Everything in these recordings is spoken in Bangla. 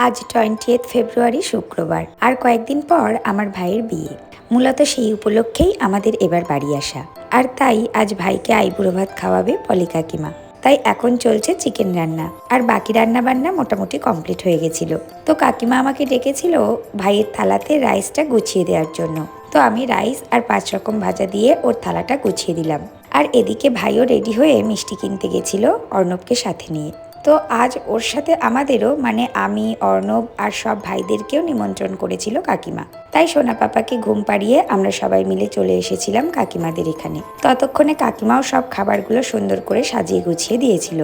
আজ 20 ফেব্রুয়ারি শুক্রবার। আর কয়েকদিন পর আমার ভাইয়ের বিয়ে। মূলত সেই উপলক্ষেই আমাদের এবার বাড়ি আসা। আর তাই আজ ভাইকে আইবুড়ো ভাত খাওয়াবে পলি কাকিমা। তাই এখন চলছে চিকেন রান্না, আর বাকি রান্না বান্না মোটামুটি কমপ্লিট হয়ে গেছিল। তো কাকিমা আমাকে ডেকেছিল ভাইয়ের থালাতে রাইসটা গুছিয়ে দেওয়ার জন্য। তো আমি রাইস আর 5 রকম ভাজা দিয়ে ওর থালাটা গুছিয়ে দিলাম। আর এদিকে ভাইও রেডি হয়ে মিষ্টি কিনতে গেছিল অর্ণবকে সাথে নিয়ে। তো আজ ওর সাথে আমাদেরও মানে আমি, অর্ণব আর সব ভাইদেরকেও নিমন্ত্রণ করেছিল কাকিমা। তাই সোনা পাপাকে ঘুম পাড়িয়ে আমরা সবাই মিলে চলে এসেছিলাম কাকিমাদের এখানে। ততক্ষণে কাকিমাও সব খাবারগুলো সুন্দর করে সাজিয়ে গুছিয়ে দিয়েছিল।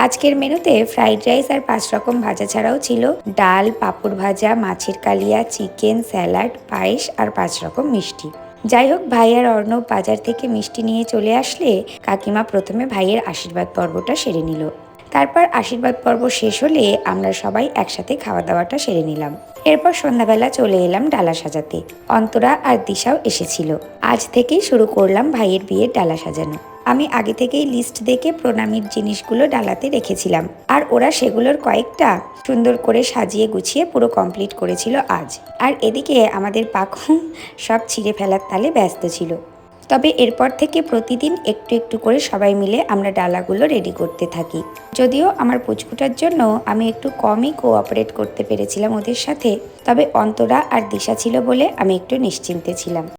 আজকের মেনুতে ফ্রাইড রাইস আর 5 রকম ভাজা ছাড়াও ছিল ডাল, পাঁপড় ভাজা, মাছের কালিয়া, চিকেন, স্যালাড, পায়েস আর 5 রকম মিষ্টি। যাই হোক, ভাই আর অর্ণব বাজার থেকে মিষ্টি নিয়ে চলে আসলে কাকিমা প্রথমে ভাইয়ের আশীর্বাদ পর্বটা সেরে নিল। তারপর আশীর্বাদ পর্ব শেষ হলে আমরা সবাই একসাথে খাওয়া দাওয়াটা সেরে নিলাম। এরপর সন্ধ্যাবেলা চলে এলাম ডালা সাজাতে। অন্তরা আর দিশাও এসেছিল। আজ থেকেই শুরু করলাম ভাইয়ের বিয়ের ডালা সাজানো। আমি আগে থেকেই লিস্ট দেখে প্রণামীর জিনিসগুলো ডালাতে রেখেছিলাম, আর ওরা সেগুলোর কয়েকটা সুন্দর করে সাজিয়ে গুছিয়ে পুরো কমপ্লিট করেছিল আজ। আর এদিকে আমাদের পাখু সব ছিঁড়ে ফেলার তালে ব্যস্ত ছিল। তবে এরপর থেকে প্রতিদিন একটু একটু করে সবাই মিলে আমরা ডালাগুলো রেডি করতে থাকি। যদিও আমার পুচকুটার জন্য আমি একটু কমই কোঅপারেট করতে পেরেছিলাম ওদের সাথে, তবে অন্তরা আর দিশা ছিল বলে আমি একটু নিশ্চিন্তে ছিলাম।